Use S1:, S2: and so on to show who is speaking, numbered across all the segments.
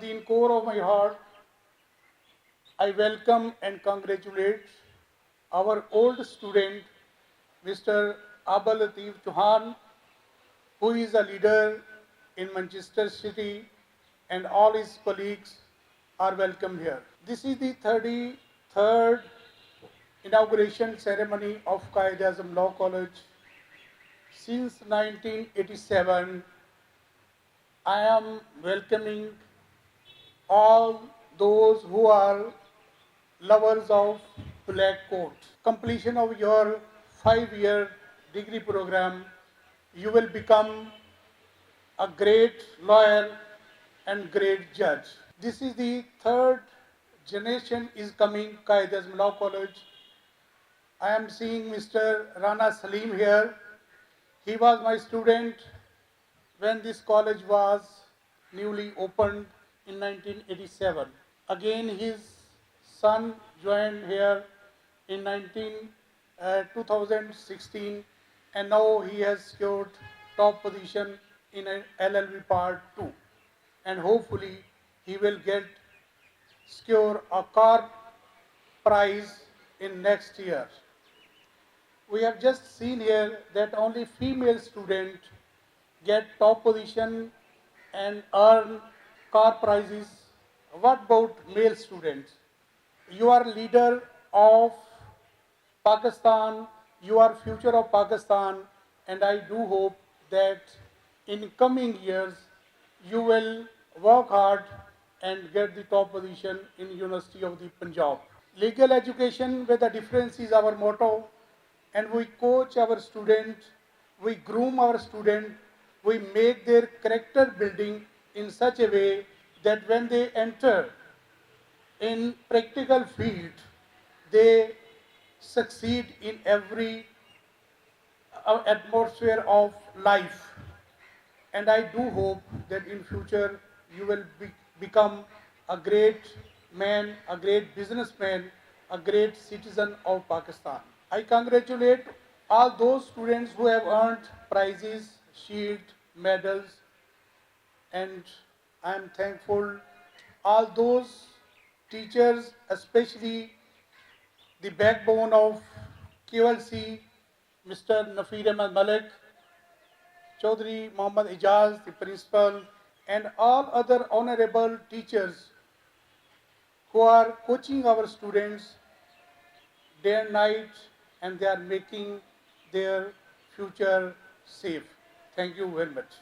S1: the core of my heart, I welcome and congratulate our old student, Mr. Abul Latif Chauhan, who is a leader in Manchester City, and all his colleagues are welcome here. This is the 33rd inauguration ceremony of Quaid-e-Azam Law College. Since 1987, I am welcoming all those who are lovers of black coat. Completion of your 5-year degree program, you will become a great lawyer and great judge. This is the third generation is coming Quaid-e-Azam Law College. I am seeing Mr. Rana Salim here. He was my student when this college was newly opened in 1987. Again, his son joined here in 2016, and now he has secured top position in LLB Part 2. And hopefully, he will secure a car prize in next year. We have just seen here that only female students get top position and earn car prizes. What about male students? You are leader of Pakistan, you are future of Pakistan, and I do hope that in coming years you will work hard and get the top position in University of the Punjab. Legal education with a difference is our motto, and we coach our students, we groom our students, we make their character building in such a way that when they enter in practical field, they succeed in every atmosphere of life. And I do hope that in future you will become a great man, a great businessman, a great citizen of Pakistan. I congratulate all those students who have earned prizes, shield, medals, and I am thankful all those teachers, especially the backbone of QLC, Mr. Nafir Ahmed Malik, Chaudhry Mohammad Ijaz, the principal, and all other honorable teachers who are coaching our students day and night, and they are making their future safe. Thank you very much.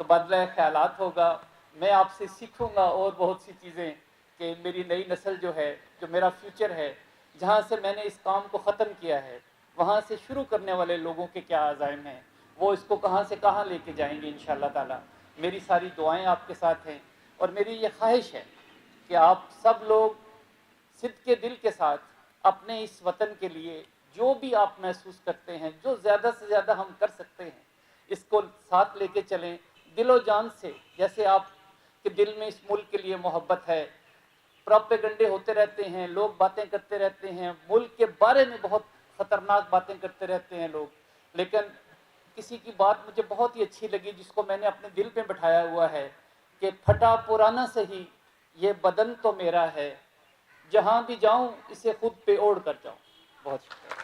S2: تبادلہ خیالات ہوگا. میں آپ سے سیکھوں گا اور بہت سی چیزیں کہ میری نئی نسل جو ہے, جو میرا فیوچر ہے, جہاں سے میں نے اس کام کو ختم کیا ہے, وہاں سے شروع کرنے والے لوگوں کے کیا عزائم ہیں, وہ اس کو کہاں سے کہاں لے کے جائیں گے انشاءاللہ تعالی. میری ساری دعائیں آپ کے ساتھ ہیں, اور میری یہ خواہش ہے کہ آپ سب لوگ صدق کے دل کے ساتھ اپنے اس وطن کے لیے جو بھی آپ محسوس کرتے ہیں, جو زیادہ سے زیادہ ہم کر سکتے ہیں, اس کو ساتھ لے کے چلیں دل و جان سے. جیسے آپ کے دل میں اس ملک کے لیے محبت ہے, پروپیگنڈے ہوتے رہتے ہیں, لوگ باتیں کرتے رہتے ہیں, ملک کے بارے میں بہت خطرناک باتیں کرتے رہتے ہیں لوگ, لیکن کسی کی بات مجھے بہت ہی اچھی لگی جس کو میں نے اپنے دل پہ بٹھایا ہوا ہے کہ پھٹا پرانا سہی یہ بدن تو میرا ہے, جہاں بھی جاؤں اسے خود پہ اوڑھ کر جاؤں. بہت شکریہ.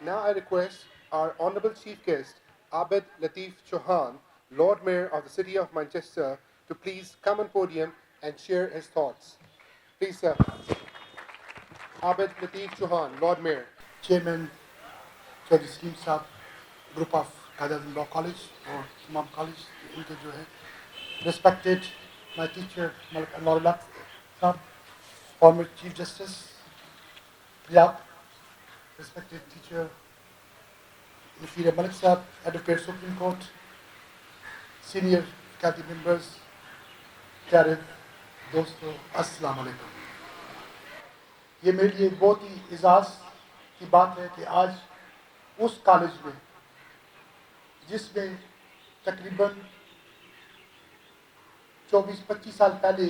S3: Now I request our Honourable Chief Guest, Abid Latif Chauhan, Lord Mayor of the City of Manchester, to please come on podium and share his thoughts. Please, sir. Abid Latif Chauhan, Lord Mayor.
S1: Chairman Chaudhry Salim sahab, group of Quaid Azam law college اور تمام college ان کے جو ہے, respected my teacher Malik Anwarullah sahab, former chief justice Punjab, respected teacher Nafir Malik sahab, advocate supreme court, senior faculty members, پیارے دوستو, السلام علیکم. یہ میرے لیے بہت ہی اعزاز کی بات ہے کہ آج اس کالج میں جس میں تقریباً 24-25 سال پہلے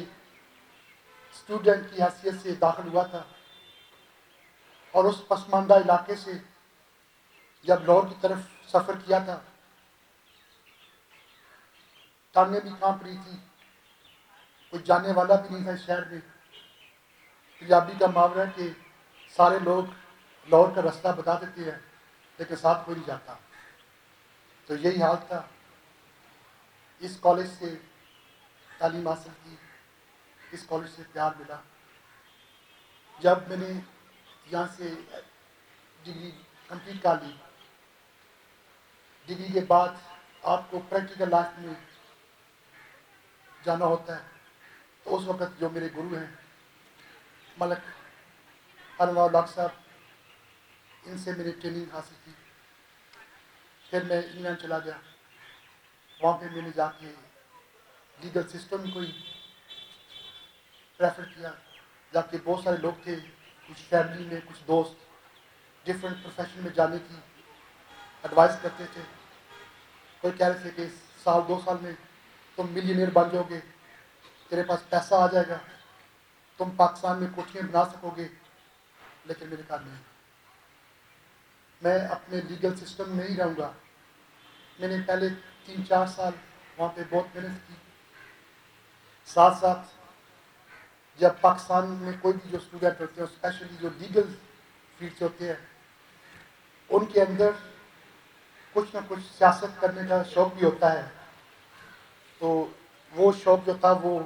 S1: اسٹوڈنٹ کی حیثیت سے داخل ہوا تھا, اور اس پسماندہ علاقے سے جب لاہور کی طرف سفر کیا تھا, ٹانگیں بھی کانپ رہی تھی, کوئی جانے والا بھی نہیں تھا اس شہر میں. پنجابی کا محاورہ ہے کہ سارے لوگ لاہور کا راستہ بتا دیتے ہیں لیکن ساتھ کوئی نہیں جاتا. تو یہی حال تھا. اس کالج سے تعلیم حاصل کی, اس کالج سے پیار ملا. جب میں نے یہاں سے ڈگری کمپلیٹ کر لی, ڈگری کے بعد آپ کو پریکٹیکل لائف میں جانا ہوتا ہے, تو اس وقت جو میرے گرو ہیں ملک انوار اللہ صاحب, ان سے میں نے ٹریننگ حاصل کی. پھر میں انگلینڈ چلا گیا, وہاں پہ میں نے جا کے لیگل سسٹم کو ہی پریفر کیا, جبکہ بہت سارے لوگ تھے, کچھ فیملی میں, کچھ دوست ڈفرینٹ پروفیشن میں جانے کی ایڈوائز کرتے تھے. کوئی کہہ رہے تھے کہ 1-2 سال میں تم ملینئر بن جاؤ گے, تیرے پاس پیسہ آ جائے گا, تم پاکستان میں کوٹھیاں بنا سکو گے. لیکن میرے کہا نہیں, میں اپنے لیگل سسٹم میں ہی رہوں گا. میں نے پہلے 3-4 سال وہاں پہ بہت محنت کی. ساتھ ساتھ جب پاکستان میں کوئی بھی جو اسٹوڈنٹ ہوتے ہیں, اسپیشلی جو لیگل فیلڈ سے ہوتے ہیں, ان کے اندر کچھ نہ کچھ سیاست کرنے کا شوق بھی ہوتا ہے. تو وہ شوق جو تھا وہ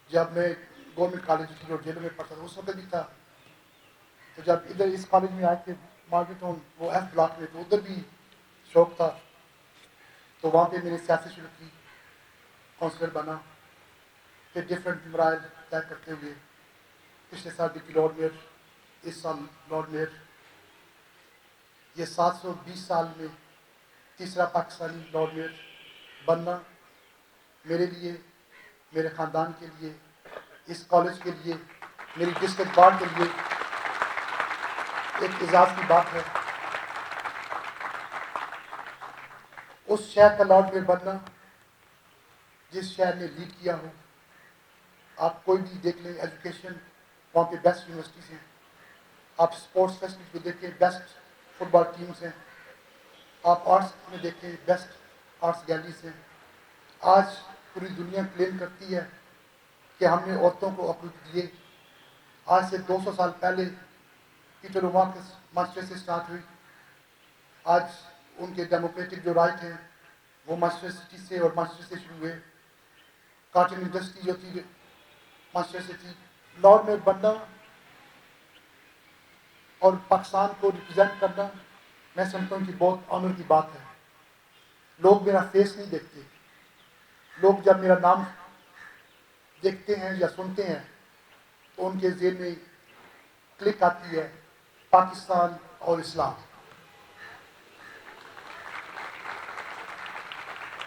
S1: جب میں گورنمنٹ کالج کی جو جیلوں میں پڑھتا تھا اس وقت بھی تھا. تو جب ادھر اس کالج میں آئے تھے مارکیٹ ٹاؤن, وہ ایف بلاک میں, تو ادھر بھی شوق تھا. تو وہاں پہ میں نے سیاست شروع کی, کونسلر بنا, پھر ڈفرینٹ مراحل طے کرتے ہوئے پچھلے سال ڈپٹی لارڈ میئر, اس سال لارڈ میئر. یہ 720 سال میں تیسرا پاکستانی لارڈ میئر بننا میرے لیے, میرے خاندان کے لیے, اس کالج کے لیے, میری ڈسٹرکٹ بار کے لیے ایک اعزاز کی بات ہے. اس شہر کا لارڈ میئر بننا جس شہر نے لیڈ کیا ہو. آپ کوئی بھی دیکھ لیں, ایجوکیشن وہاں پہ بیسٹ یونیورسٹیز ہیں, آپ اسپورٹس فیسٹیول کو دیکھیں, بیسٹ فٹ بال ٹیمز ہیں, آپ آرٹس میں دیکھیں, بیسٹ آرٹس گیلریز ہیں. آج پوری دنیا کلیم کرتی ہے کہ ہم نے عورتوں کو حقوق دیے. آج سے 200 سال پہلے پیٹر روماکس مانچسٹر سے اسٹارٹ ہوئی. آج ان کے ڈیموکریٹک جو رائٹ ہیں وہ مانچسٹر سٹی سے اور مانچسٹر سے شروع ہوئے. کاٹن انڈسٹری جو تھی مانچسٹر سے تھی. لاہور میں بننا اور پاکستان کو ریپرزینٹ کرنا میں سمجھتا ہوں کہ بہت آنر کی بات ہے. لوگ میرا فیس نہیں دیکھتے. لوگ جب میرا نام دیکھتے ہیں یا سنتے ہیں تو ان کے ذہن میں کلک آتی ہے پاکستان اور اسلام.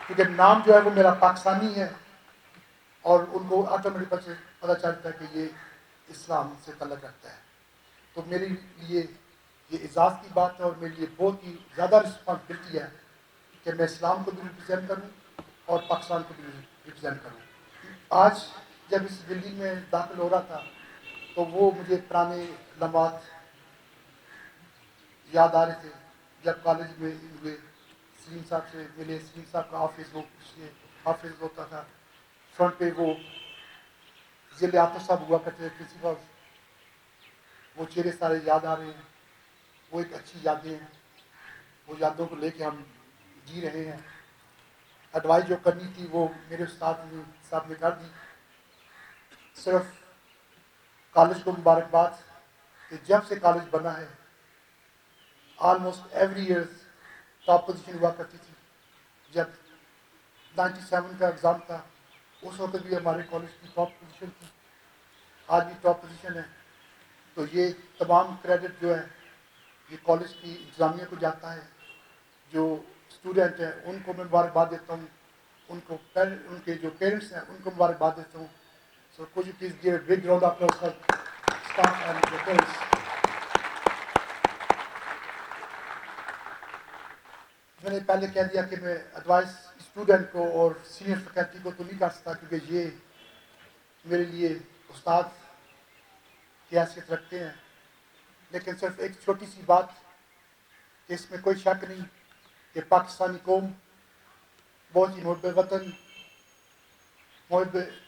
S1: کیونکہ نام جو ہے وہ میرا پاکستانی ہے اور ان کو آٹومیٹک پتہ چلتا ہے کہ یہ اسلام سے تعلق رکھتا ہے. تو میرے لیے یہ اعزاز کی بات ہے اور میرے لیے بہت ہی زیادہ رسپانسبلٹی ہے کہ میں اسلام کو بھی ریپرزینٹ کروں اور پاکستان کو بھی ریپرزینٹ کروں. آج جب اس بلڈنگ میں داخل ہو رہا تھا تو وہ مجھے پرانے لمحات یاد آ رہے تھے جب کالج میں ہوئے. سلیم صاحب سے ملے. سلیم صاحب کا آفس وہ پچھلے آفس ہوتا تھا. فرنٹ پہ وہ ضلع عاطف صاحب ہوا کرتے تھے پرنسپل. وہ چہرے سارے یاد آ رہے ہیں. وہ ایک اچھی یادیں ہیں. وہ یادوں کو لے کے ہم جی رہے ہیں. ایڈوائز جو کرنی تھی وہ میرے استاد صاحب نے کر دی. صرف کالج کو مبارکباد کہ جب سے کالج بنا ہے almost every year top position ہوا کرتی تھی. جب 97 کا ایگزام تھا اس وقت بھی ہمارے کالج کی ٹاپ پوزیشن تھی. آج بھی ٹاپ پوزیشن ہے. تو یہ تمام کریڈٹ جو ہے یہ کالج کی انتظامیہ کو جاتا ہے. جو اسٹوڈنٹ ہیں ان کو میں مبارکباد دیتا ہوں. ان کے جو پیرنٹس ہیں ان کو مبارکباد دیتا ہوں. سو could you please give a big round of applause for staff and the parents. میں نے پہلے کہہ دیا کہ میں ایڈوائس اسٹوڈنٹ کو اور سینئر فیکلٹی کو تو نہیں کر سکتا کیونکہ یہ میرے لیے استاد کی حیثیت رکھتے ہیں. لیکن صرف ایک چھوٹی سی بات کہ اس میں کوئی شک نہیں کہ پاکستانی قوم بہت ہی محب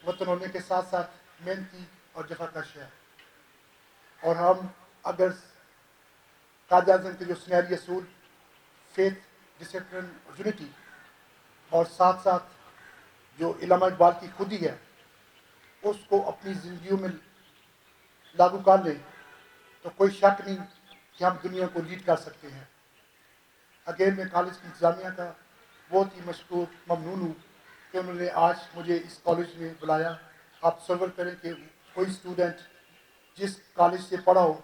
S1: وطن ہونے کے ساتھ ساتھ محنتی اور جفاکش ہے. اور ہم اگر قائد اعظم کے جو سنہری اصول فیتھ ڈسپلن اور یونٹی اور ساتھ ساتھ جو علامہ اقبال کی خودی ہے اس کو اپنی زندگیوں میں لاگو کر لیں تو کوئی شک نہیں کہ ہم دنیا کو لیڈ کر سکتے ہیں. اگین میں کالج کی انتظامیہ کا بہت ہی مشکور ممنون ہوں کہ انہوں نے آج مجھے اس کالج میں بلایا. آپ تصور کریں کہ کوئی اسٹوڈنٹ جس کالج سے پڑھا ہو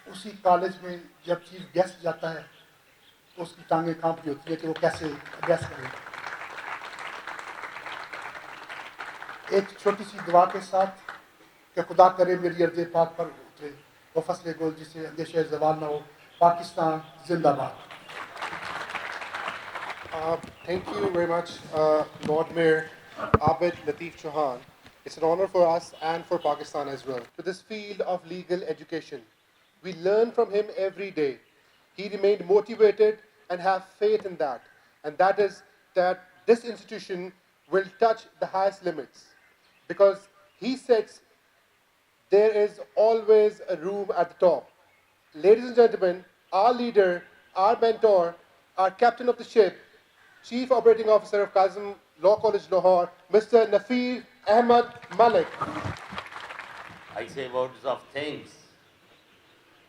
S1: اسی کالج میں جب چیف گیسٹ جاتا ہے تو اس کی ٹانگیں کانپتی ہوتی ہے کہ وہ کیسے ایڈریس کرے. ایک چھوٹی سی دعا کے ساتھ کہ خدا کرے میری ارض پاک پر اترے وہ فصل گل جسے اندیشہ زوال نہ ہو. پاکستان زندہ باد.
S3: Thank you very much, Lord Mayor Abid Latif Chauhan. It's an honor for us and for Pakistan as well. To this field of legal education, we learn from him every day. He remained motivated and have faith in that. And that is that this institution will touch the highest limits. Because he says there is always a room at the top. Ladies and gentlemen, our leader, our mentor, our captain of the ship, Chief Operating Officer of Kazim Law College Lahore, Mr. Nafir Ahmad Malik.
S4: I say words of thanks.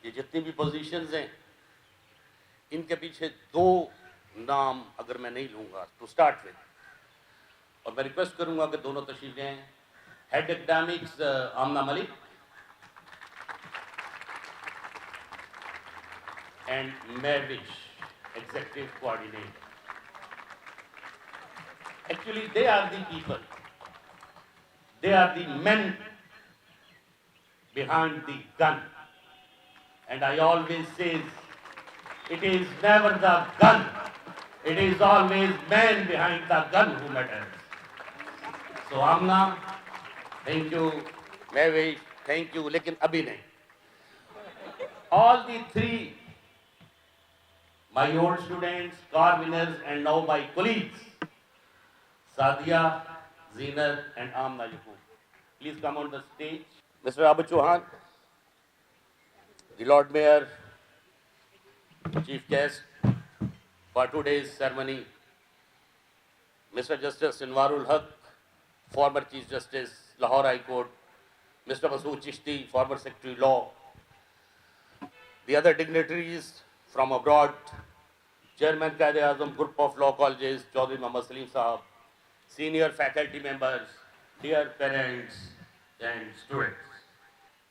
S4: یہ جتنی بھی positions ہیں ان کے پیچھے دو نام اگر میں نہیں لوں گا ٹو اسٹارٹ ود اور میں ریکویسٹ کروں گا کہ دونوں تشریف لیں. Head academics Amna Malik and Mehwish executive coordinator. Actually, they are the people. They are the men behind the gun. And I always say, it is never the gun. It is always man behind the gun who matters. So Amna, thank you. Mehwish, thank you. Lekin abhi nahi. All the three, my old students, car winners, and now my colleagues, Sadia, Zeenat, and Amna Yaqub. Please come on the stage. Mr. Abid Chauhan, the Lord Mayor, Chief Guest for today's ceremony, Mr. Justice Anwarul Haq, former Chief Justice, Lahore High Court, Mr. Masood Chishti, former Secretary Law, the other dignitaries from abroad, Chairman Qaid Azam Group of Law Colleges, Chaudhry Mohammad Salim Sahab, senior faculty members, dear parents and students.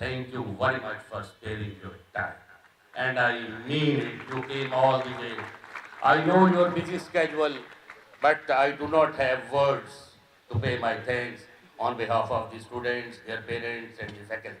S4: thank you very much for sparing your time, and I mean it. You came all the way. I know your busy schedule, but I do not have words to pay my thanks on behalf of the students, their parents and the faculty.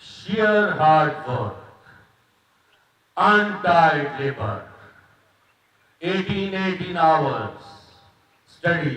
S5: sheer hard work, untied labor, 18 hours study,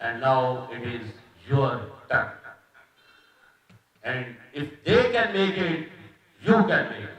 S5: And now it is your turn. And if they can make it, you can make it.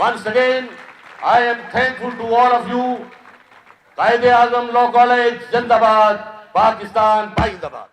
S4: once again I am thankful to all of you. Qaid-e-Azam Law College Zindabad, Pakistan Paindabad.